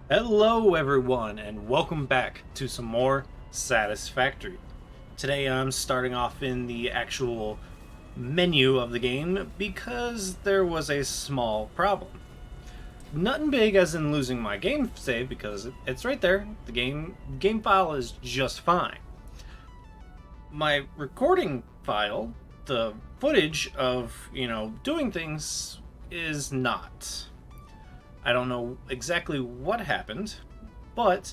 Hello everyone and welcome back to some more Satisfactory. Today I'm starting off in the actual menu of the game because there was a small problem. Nothing big as in losing my game save because it's right there. The game file is just fine. My recording file, the footage of, doing things is not. I don't know exactly what happened, but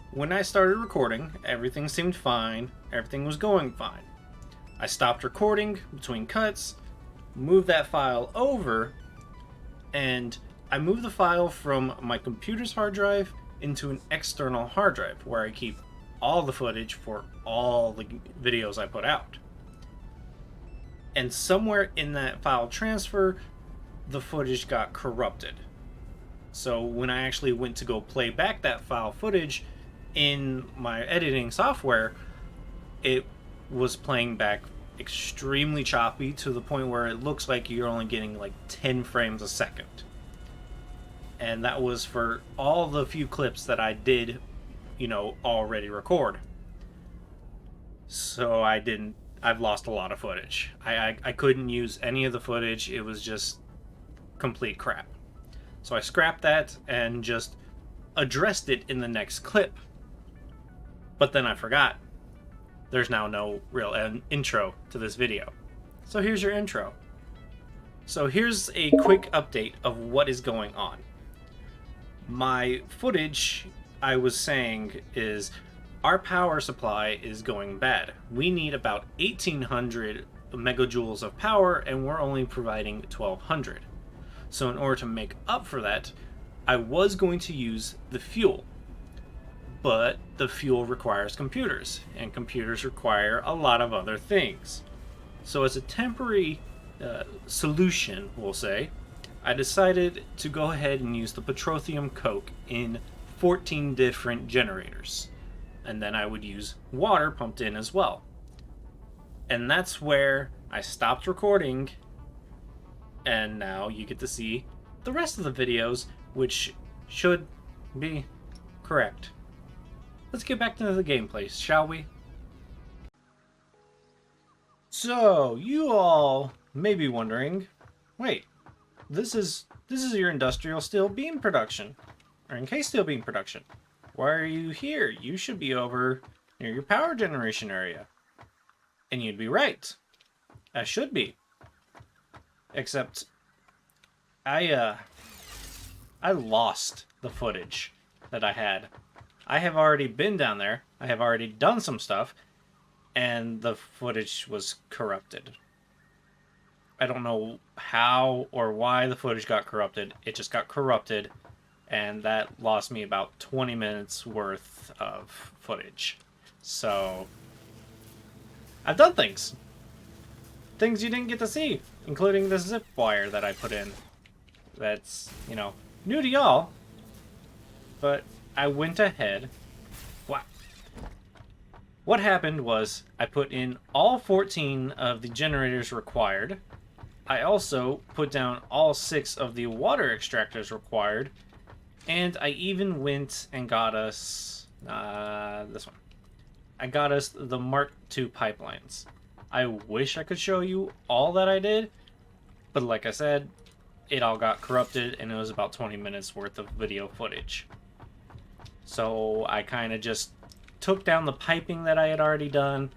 when I started recording, everything seemed fine, everything was going fine. I stopped recording between cuts, moved that file over, and I moved the file from my computer's hard drive into an external hard drive where I keep all the footage for all the videos I put out. And somewhere in that file transfer, the footage got corrupted. So when I actually went to go play back that file footage in my editing software, it was playing back extremely choppy to the point where it looks like you're only getting like 10 frames a second. And that was for all the few clips that I did, already record. So I've lost a lot of footage. I couldn't use any of the footage. It was just complete crap. So I scrapped that and just addressed it in the next clip. But then I forgot. There's now no real intro to this video. So here's your intro. So here's a quick update of what is going on. My footage, I was saying, is our power supply is going bad. We need about 1800 megajoules of power and we're only providing 1200. So in order to make up for that, I was going to use the fuel. But the fuel requires computers, and computers require a lot of other things. So as a temporary solution, we'll say, I decided to go ahead and use the petroleum coke in 14 different generators. And then I would use water pumped in as well. And that's where I stopped recording. And now you get to see the rest of the videos, which should be correct. Let's get back to the gameplay, shall we? So, you all may be wondering, wait, this is your industrial steel beam production, or encased steel beam production. Why are you here? You should be over near your power generation area. And you'd be right. I should be. Except, I lost the footage that I had. I have already been down there. I have already done some stuff, and the footage was corrupted. I don't know how or why the footage got corrupted. It just got corrupted, and that lost me about 20 minutes worth of footage. So, I've done things. Things you didn't get to see, including the zip wire that I put in. That's, new to y'all. But I went ahead. What happened was I put in all 14 of the generators required. I also put down all 6 of the water extractors required. And I even went and got us this one. I got us the Mark II pipelines. I wish I could show you all that I did, but like I said, it all got corrupted and it was about 20 minutes worth of video footage. So I kind of just took down the piping that I had already done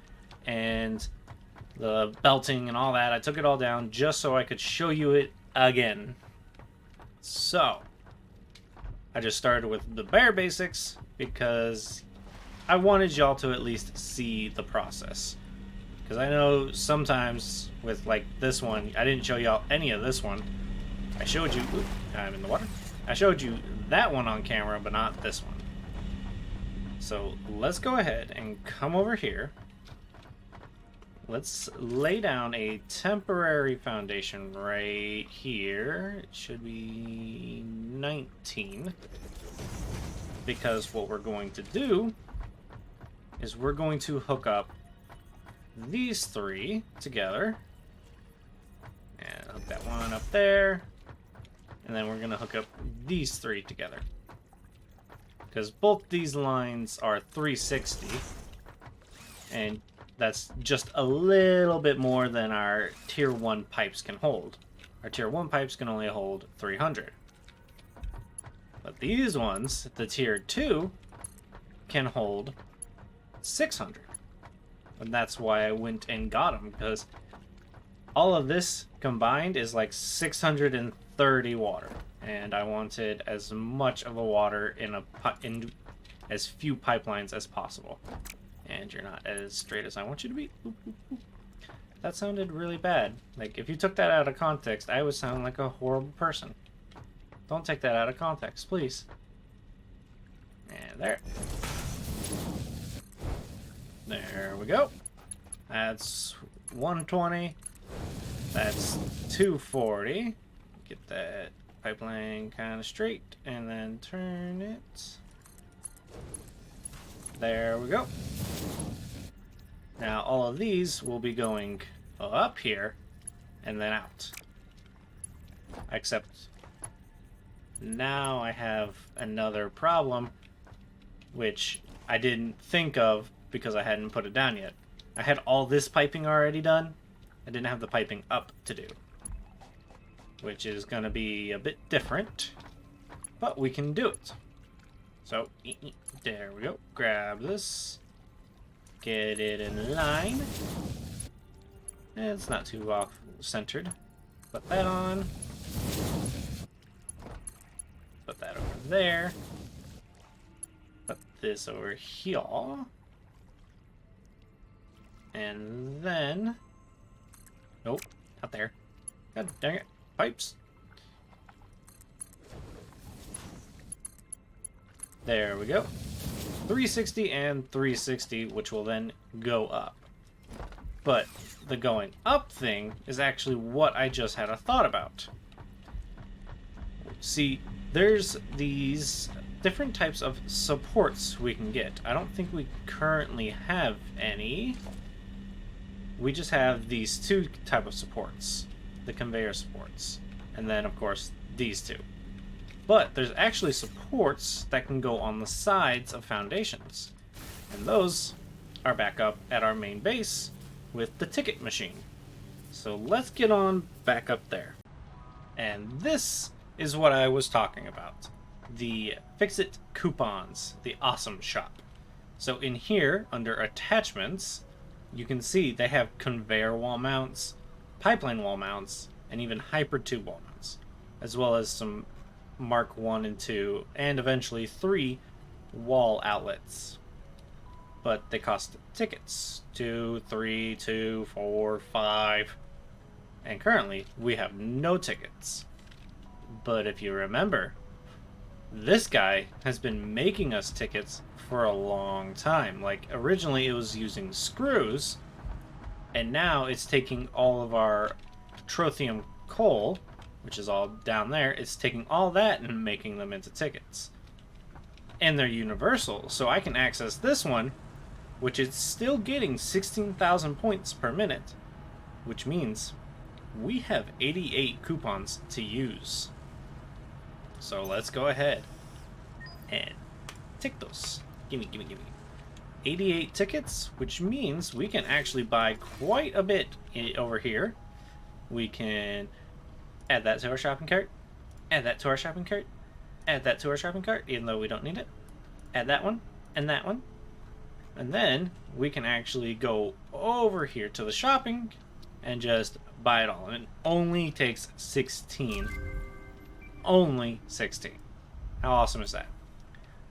and the belting and all that. I took it all down just so I could show you it again. So I just started with the bare basics because I wanted y'all to at least see the process. Because I know sometimes with like this one, I didn't show y'all any of this one. I showed you, I'm in the water. I showed you that one on camera, but not this one. So let's go ahead and come over here. Let's lay down a temporary foundation right here. It should be 19. Because what we're going to do is we're going to hook up these 3 together. And hook that one up there. And then we're going to hook up these 3 together. because both these lines are 360, and that's just a little bit more than our tier 1 pipes can hold. Our tier 1 pipes can only hold 300. But these ones, the tier 2, can hold 600. And that's why I went and got them, because all of this combined is like 630 water. And I wanted as much of a water in as few pipelines as possible. And you're not as straight as I want you to be. Oop, oop, oop. That sounded really bad. Like, if you took that out of context, I would sound like a horrible person. Don't take that out of context, please. And there. There we go. That's 120. That's 240. Get that pipeline kind of straight, and then turn it. There we go. Now all of these will be going up here and then out. Except now I have another problem, which I didn't think of because I hadn't put it down yet. I had all this piping already done. I didn't have the piping up to do, which is going to be a bit different, but we can do it. So, there we go. Grab this. Get it in line. It's not too off-centered. Put that on. Put that over there. Put this over here. And then... Nope, not there. God dang it. Pipes. There we go. 360 and 360, which will then go up. But the going up thing is actually what I just had a thought about. See, there's these different types of supports we can get. I don't think we currently have any. We just have these two type of supports. The conveyor supports. And then, of course, these two. But there's actually supports that can go on the sides of foundations. And those are back up at our main base with the ticket machine. So let's get on back up there. And this is what I was talking about. The Fix-It coupons, the awesome shop. So in here, under attachments, you can see they have conveyor wall mounts, pipeline wall mounts, and even hyper tube wall mounts, as well as some Mark 1 and 2, and eventually 3 wall outlets. But they cost tickets. 2, 3, 2, 4, 5. And currently, we have no tickets. But if you remember, this guy has been making us tickets for a long time. Like, originally it was using screws, and now it's taking all of our trothium coal, which is all down there, it's taking all that and making them into tickets. And they're universal, so I can access this one, which is still getting 16,000 points per minute, which means we have 88 coupons to use. So let's go ahead and take those. Gimme, gimme, gimme. 88 tickets, which means we can actually buy quite a bit over here. We can add that to our shopping cart, add that to our shopping cart, add that to our shopping cart, even though we don't need it. Add that one, and that one. And then we can actually go over here to the shopping and just buy it all. And it only takes 16. Only 16. How awesome is that?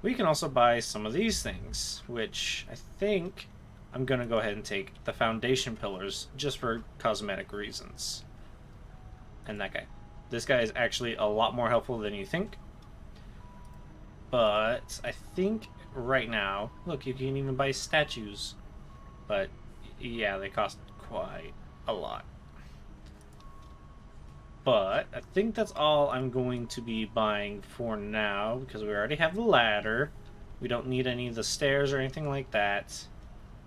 We can also buy some of these things, which I think I'm going to go ahead and take the foundation pillars just for cosmetic reasons. And that guy. This guy is actually a lot more helpful than you think. But I think right now, look, you can even buy statues. But yeah, they cost quite a lot. But I think that's all I'm going to be buying for now, because we already have the ladder. We don't need any of the stairs or anything like that.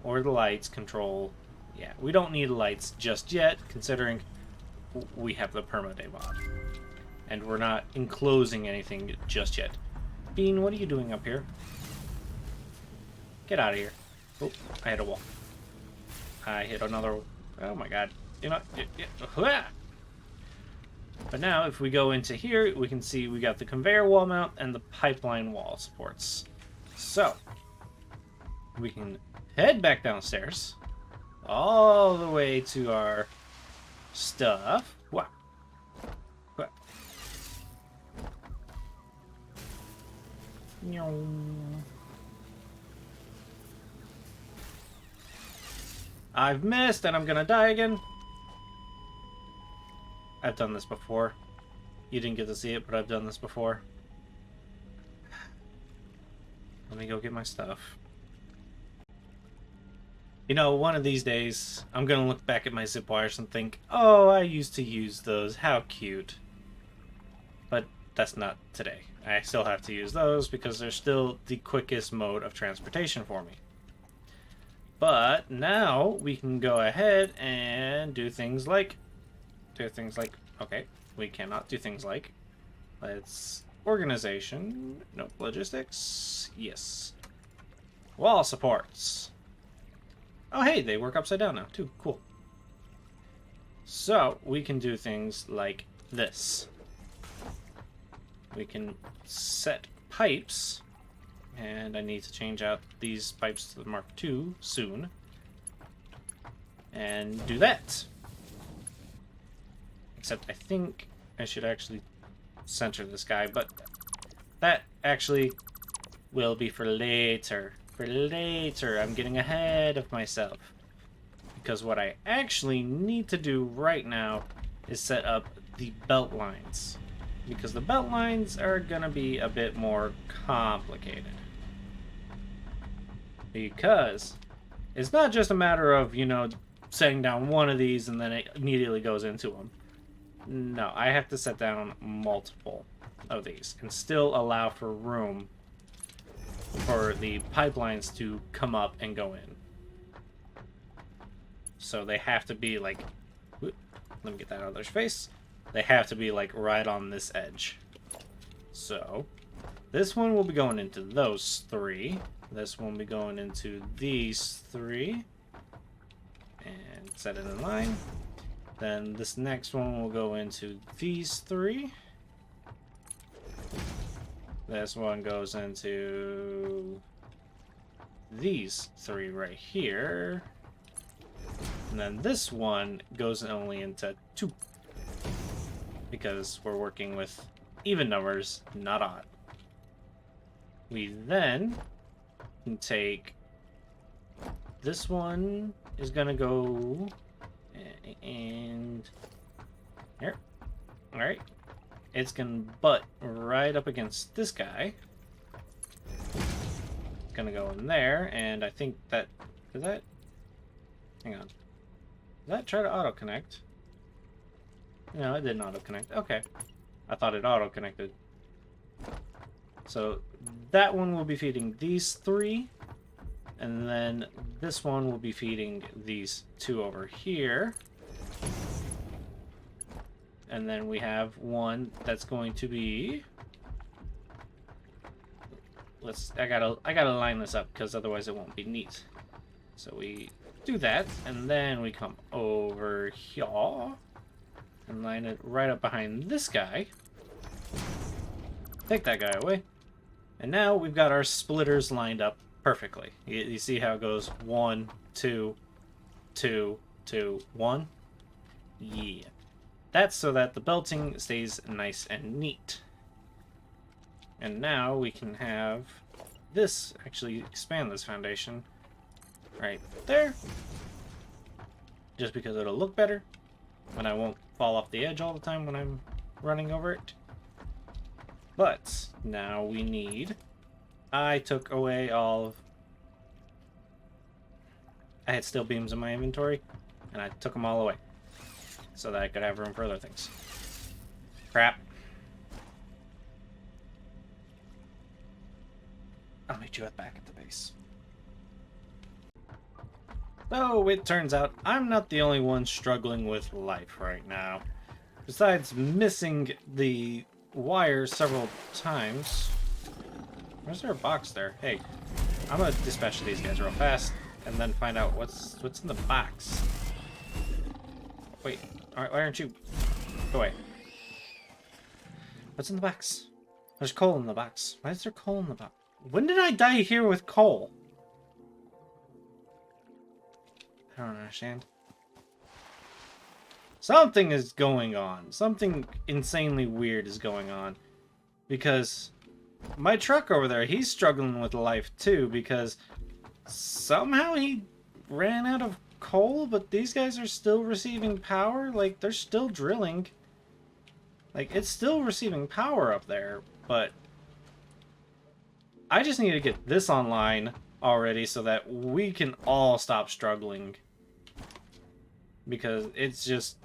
Or the lights control. Yeah, we don't need lights just yet, considering we have the permaday mod. And we're not enclosing anything just yet. Bean, what are you doing up here? Get out of here. Oh, I hit a wall. I hit another... Oh my god. You know... But now, if we go into here, we can see we got the conveyor wall mount and the pipeline wall supports. So, we can head back downstairs, all the way to our stuff. Wow. Wow. I've missed, and I'm gonna die again. I've done this before. You didn't get to see it, but I've done this before. Let me go get my stuff. You know, one of these days, I'm gonna look back at my zip wires and think, oh, I used to use those, how cute. But that's not today. I still have to use those because they're still the quickest mode of transportation for me. But now we can go ahead and do things like... Okay, we cannot do things like... Let's... Organization. Nope. Logistics. Yes. Wall supports. Oh, hey, they work upside down now, too. Cool. So, we can do things like this. We can set pipes. And I need to change out these pipes to the Mark II soon. And do that. Except I think I should actually center this guy, but that actually will be for later. For later. I'm getting ahead of myself. Because what I actually need to do right now is set up the belt lines. Because the belt lines are gonna be a bit more complicated. Because it's not just a matter of, you know, setting down one of these and then it immediately goes into them. No, I have to set down multiple of these and still allow for room for the pipelines to come up and go in. So they have to be like... Let me get that out of their face. They have to be like right on this edge. So this one will be going into those three. This one will be going into these three. And set it in line. Then this next one will go into these three. This one goes into these three right here. And then this one goes only into two. Because we're working with even numbers, not odd. We then can take... This one is gonna go... And here. Alright. It's gonna butt right up against this guy. It's gonna go in there, and I think that... Did that... Hang on. Did that try to auto-connect? No, it didn't auto-connect. Okay. I thought it auto-connected. So, that one will be feeding these three. And then this one will be feeding these two over here. And then we have one that's going to be... I gotta line this up because otherwise it won't be neat. So we do that, and then we come over here and line it right up behind this guy. Take that guy away. And now we've got our splitters lined up perfectly. You see how it goes 1, 2, 2, 2, 1? Yeah. That's so that the belting stays nice and neat. And now we can have this actually expand this foundation right there. Just because it'll look better. And I won't fall off the edge all the time when I'm running over it. But now we need... I took away all of... I had steel beams in my inventory, and I took them all away. So that I could have room for other things. Crap. I'll meet you back at the base. So it turns out I'm not the only one struggling with life right now. Besides missing the wire several times. Where's there a box there? Hey, I'm gonna dispatch these guys real fast and then find out what's in the box. Wait, why aren't you? Go away. What's in the box? There's coal in the box. Why is there coal in the box? When did I die here with coal? I don't understand. Something is going on. Something insanely weird is going on. Because my truck over there, he's struggling with life too, because somehow he ran out of coal, but these guys are still receiving power. Like, they're still drilling. Like, it's still receiving power up there, but I just need to get this online already so that we can all stop struggling. Because it's just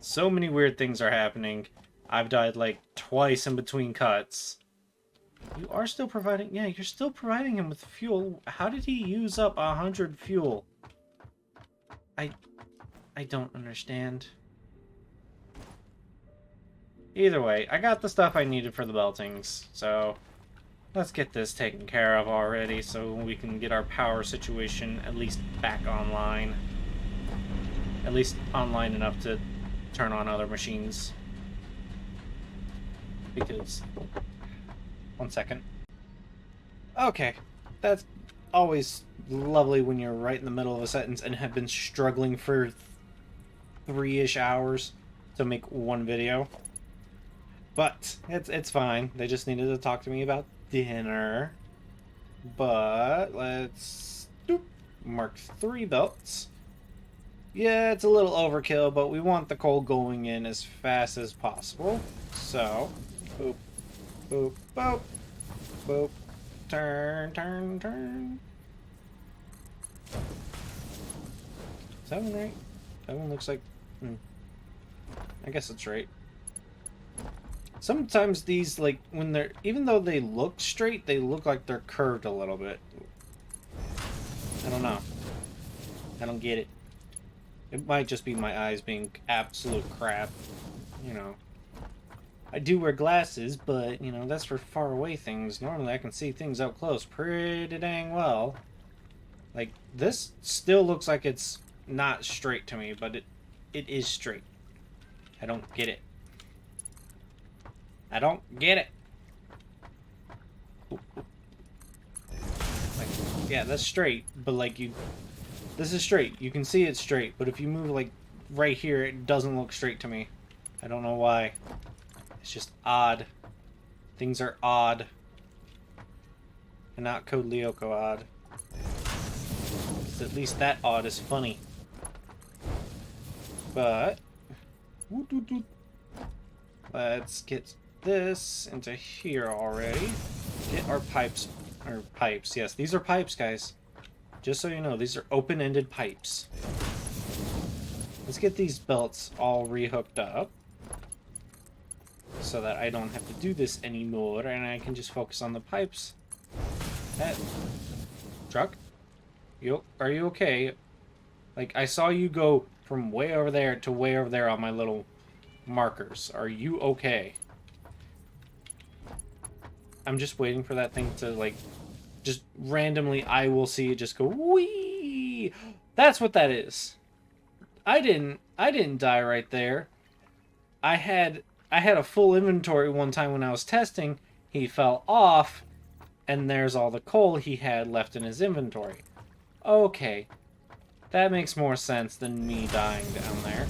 so many weird things are happening. I've died like twice in between cuts. You are still providing... Yeah, you're still providing him with fuel. How did he use up 100 fuel? I don't understand. Either way, I got the stuff I needed for the beltings, so let's get this taken care of already so we can get our power situation at least back online. At least online enough to turn on other machines. Because... One second. Okay. That's always lovely when you're right in the middle of a sentence and have been struggling for 3-ish hours to make one video. But it's fine. They just needed to talk to me about dinner. But let's Mark 3 belts. Yeah, it's a little overkill, but we want the coal going in as fast as possible. So, boop, boop, boop, boop, turn, turn, turn. Is that one right? That one looks like... I guess it's right. Sometimes these, like, when they're... Even though they look straight, they look like they're curved a little bit. I don't know. I don't get it. It might just be my eyes being absolute crap. You know. I do wear glasses, but, you know, that's for far away things. Normally I can see things up close pretty dang well. Like, this still looks like it's not straight to me, but it is straight. I don't get it. I don't get it. Like, yeah, that's straight, but like this is straight. You can see it's straight, but if you move like right here, it doesn't look straight to me. I don't know why. It's just odd. Things are odd. And not Code Lyoko odd. At least that odd is funny. But let's get this into here already. Get our pipes. Or pipes, yes, these are pipes, guys. Just so you know, these are open-ended pipes. Let's get these belts all rehooked up. So that I don't have to do this anymore and I can just focus on the pipes. That truck? Are you okay? Like, I saw you go from way over there to way over there on my little markers. Are you okay? I'm just waiting for that thing to, like, just randomly, I will see it just go, whee! That's what that is. I didn't die right there. I had a full inventory one time when I was testing. He fell off, and there's all the coal he had left in his inventory. Okay. That makes more sense than me dying down there.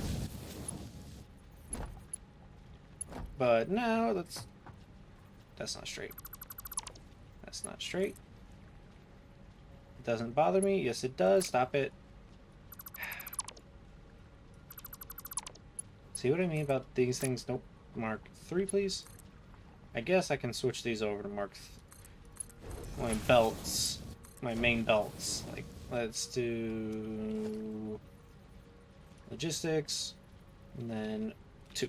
But no, that's not straight. That's not straight. It doesn't bother me. Yes, it does. Stop it. See what I mean about these things? Nope. Mark 3, please. I guess I can switch these over to Mark my belts. My main belts. Like, let's do logistics and then 2.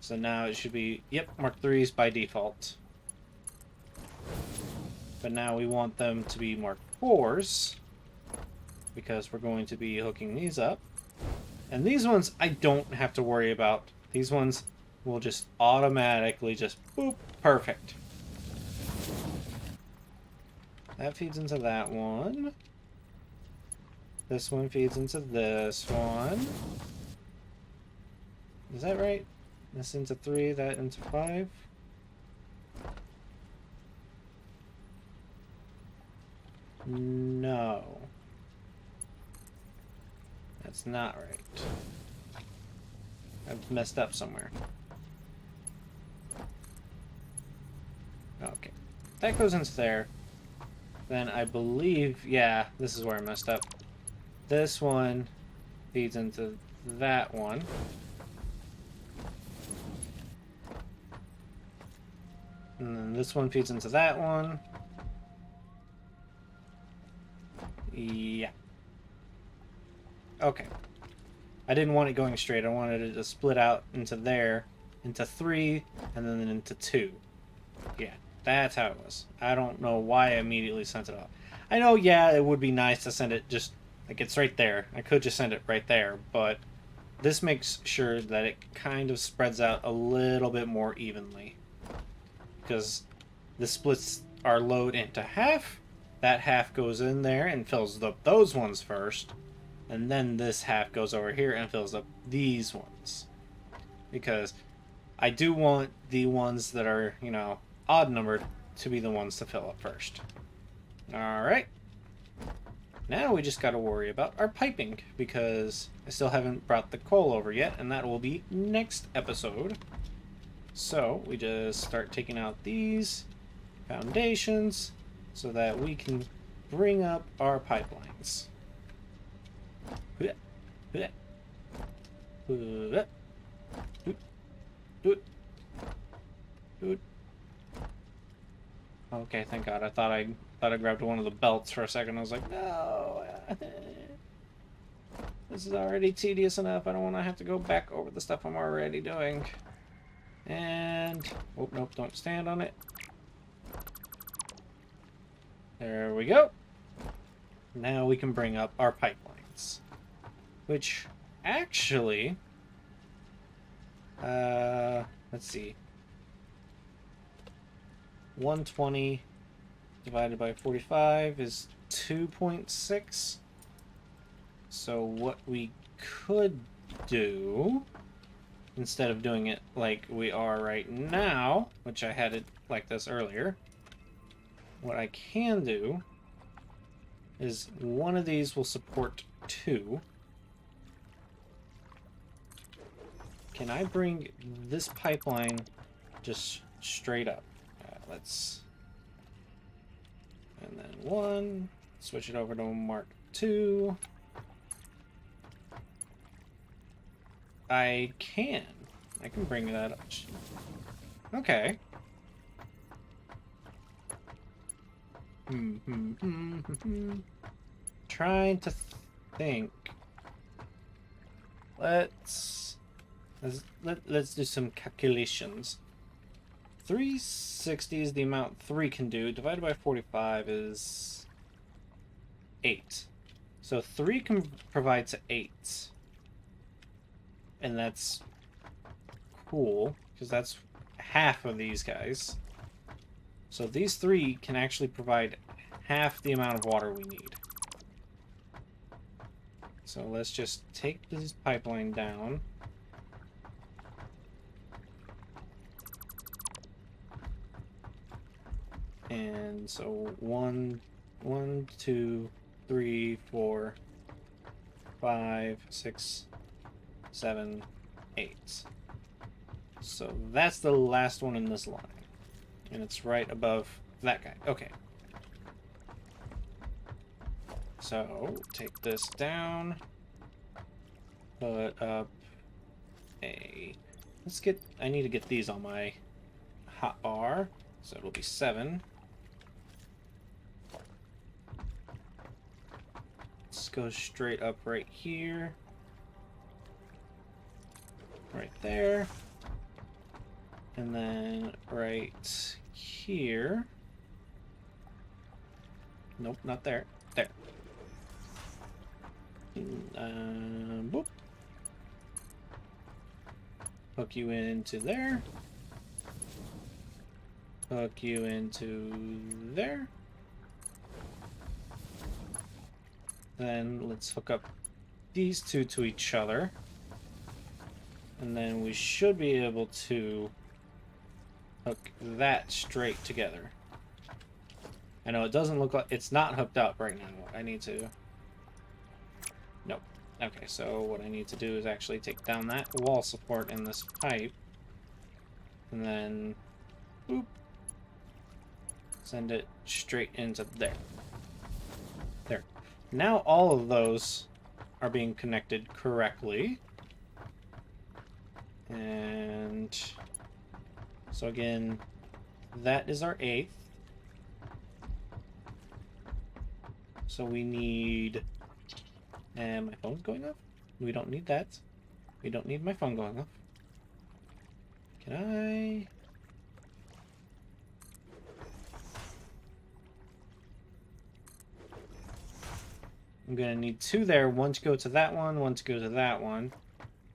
So now it should be, yep, Mark 3s by default. But now we want them to be Mark 4s because we're going to be hooking these up. And these ones I don't have to worry about. These ones will just automatically just boop, perfect. That feeds into that one. This one feeds into this one. Is that right? This into 3, that into 5. No. That's not right. I've messed up somewhere. Okay. That goes into there. Then I believe, yeah, this is where I messed up. This one feeds into that one. And then this one feeds into that one. Yeah. Okay. I didn't want it going straight. I wanted it to split out into there, into 3, and then into 2. Yeah, that's how it was. I don't know why I immediately sent it off. I know, yeah, it would be nice to send it just, like, it's right there. I could just send it right there, but this makes sure that it kind of spreads out a little bit more evenly. Because this splits our load into half. That half goes in there and fills up those ones first. And then this half goes over here and fills up these ones. Because I do want the ones that are, you know, odd numbered to be the ones to fill up first. Alright. Now we just got to worry about our piping, because I still haven't brought the coal over yet, and that will be next episode. So we just start taking out these foundations so that we can bring up our pipelines. Okay, thank God. I thought I grabbed one of the belts for a second. I was like, no. This is already tedious enough. I don't want to have to go back over the stuff I'm already doing. And oh nope, don't stand on it. There we go. Now we can bring up our pipelines, which actually, let's see, 120 divided by 45 is 2.6. So what we could do, instead of doing it like we are right now, which I had it like this earlier, what I can do is one of these will support 2. Can I bring this pipeline just straight up? Let's... And then 1. Switch it over to Mark 2. I can bring that up. Okay. Trying to think. Let's do some calculations. 360 is the amount 3 can do. Divided by 45 is 8. So 3 can provide to 8. And that's cool, because that's half of these guys. So these 3 can actually provide half the amount of water we need. So let's just take this pipeline down. And so 1, 2, 3, 4, 5, 6, 7, 8. So that's the last one in this line. And it's right above that guy. Okay. So take this down. Put up a... I need to get these on my hot bar. So it'll be 7. Let's go straight up right here. Right there. And then right here. Nope, not there. There. Boop. Hook you into there. Hook you into there. Then let's hook up these two to each other. And then we should be able to hook that straight together. I know it doesn't look like it's not hooked up right now. I need to... Nope. Okay, so what I need to do is actually take down that wall support in this pipe. And then... Boop. Send it straight into there. There. Now all of those are being connected correctly. And... So again, that is our 8th. So we need... And my phone's going off? We don't need that. We don't need my phone going off. Can I... I'm gonna need 2 there. 1 to go to that one, 1 to go to that one.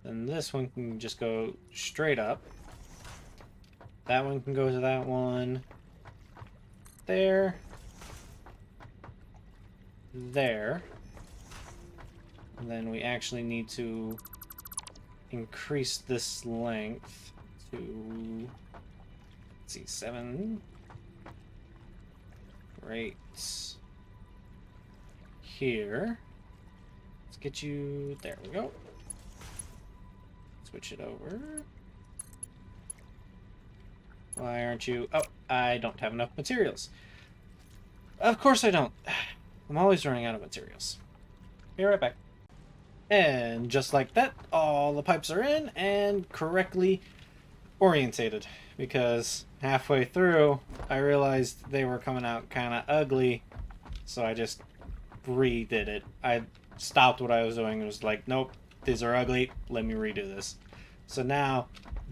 Then this one can just go straight up. That one can go to that one. There. There. And then we actually need to increase this length to, let's see, 7. Right here. Let's get you, there we go. Switch it over. Why aren't you? Oh, I don't have enough materials. Of course I don't. I'm always running out of materials. Be right back. And just like that, all the pipes are in and correctly orientated. Because halfway through, I realized they were coming out kind of ugly. So I just redid it. I stopped what I was doing and was like, nope, these are ugly. Let me redo this. So now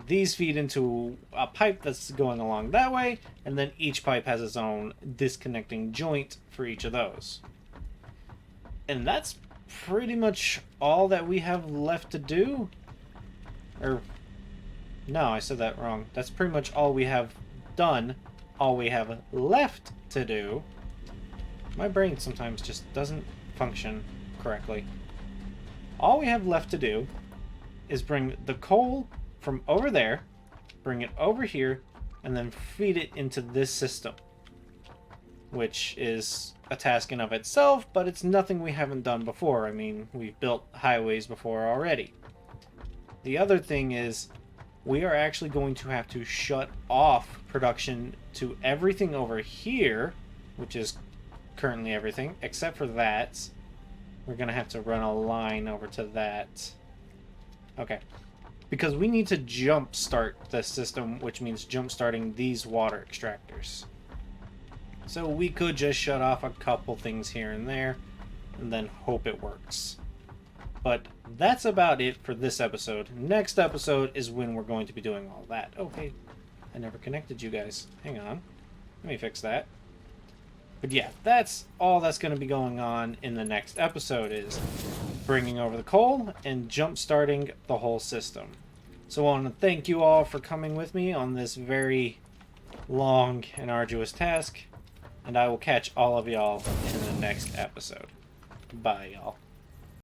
these feed into a pipe that's going along that way, and then each pipe has its own disconnecting joint for each of those. And that's pretty much all that we have left to do. Or, no, I said that wrong. That's pretty much all we have done, all we have left to do. My brain sometimes just doesn't function correctly. All we have left to do is bring the coal from over there, bring it over here, and then feed it into this system. Which is a task in of itself, but it's nothing we haven't done before. I mean, we've built highways before already. The other thing is, we are actually going to have to shut off production to everything over here, which is currently everything, except for that. We're going to have to run a line over to that. Okay. Because we need to jump start the system, which means jump starting these water extractors. So we could just shut off a couple things here and there, and then hope it works. But that's about it for this episode. Next episode is when we're going to be doing all that. Oh, hey, I never connected you guys. Hang on. Let me fix that. But yeah, that's all that's going to be going on in the next episode, is bringing over the coal and jump starting the whole system. So I want to thank you all for coming with me on this very long and arduous task. And I will catch all of y'all in the next episode. Bye, y'all.